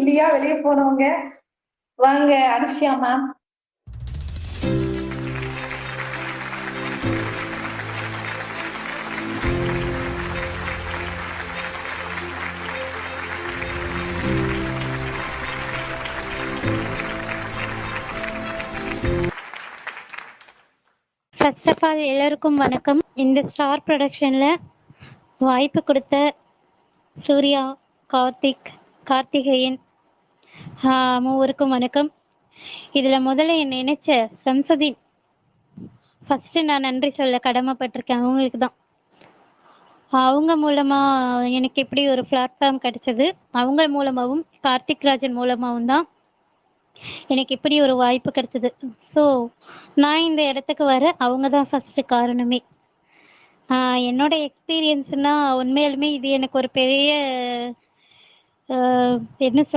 இல்லையா வெளியே போனவங்க? வாங்க Anushya ma'am. First of all எல்லாருக்கும் வணக்கம். இந்த ஸ்டார் ப்ரொடக்ஷனில் வாய்ப்பு கொடுத்த சூர்யா, கார்த்திகேயன் மூவருக்கும் வணக்கம். இதில் முதல்ல என்னை நினைச்ச சம்சுதீன் ஃபஸ்ட்டு நான் நன்றி சொல்ல கடமைப்பட்டிருக்கேன். அவங்களுக்கு தான். அவங்க மூலமாக எனக்கு எப்படி ஒரு பிளாட்ஃபார்ம் கிடைச்சது, அவங்க மூலமாகவும் கார்த்திக் ராஜன் மூலமாகவும் தான் எனக்கு இப்படி ஒரு வாய்ப்பு கிடைச்சது. ஸோ நான் இந்த இடத்துக்கு வர அவங்க தான் ஃபஸ்ட்டு காரணமே. என்னோட எக்ஸ்பீரியன்ஸ்னால் உண்மையாலுமே இது எனக்கு ஒரு பெரிய என்ன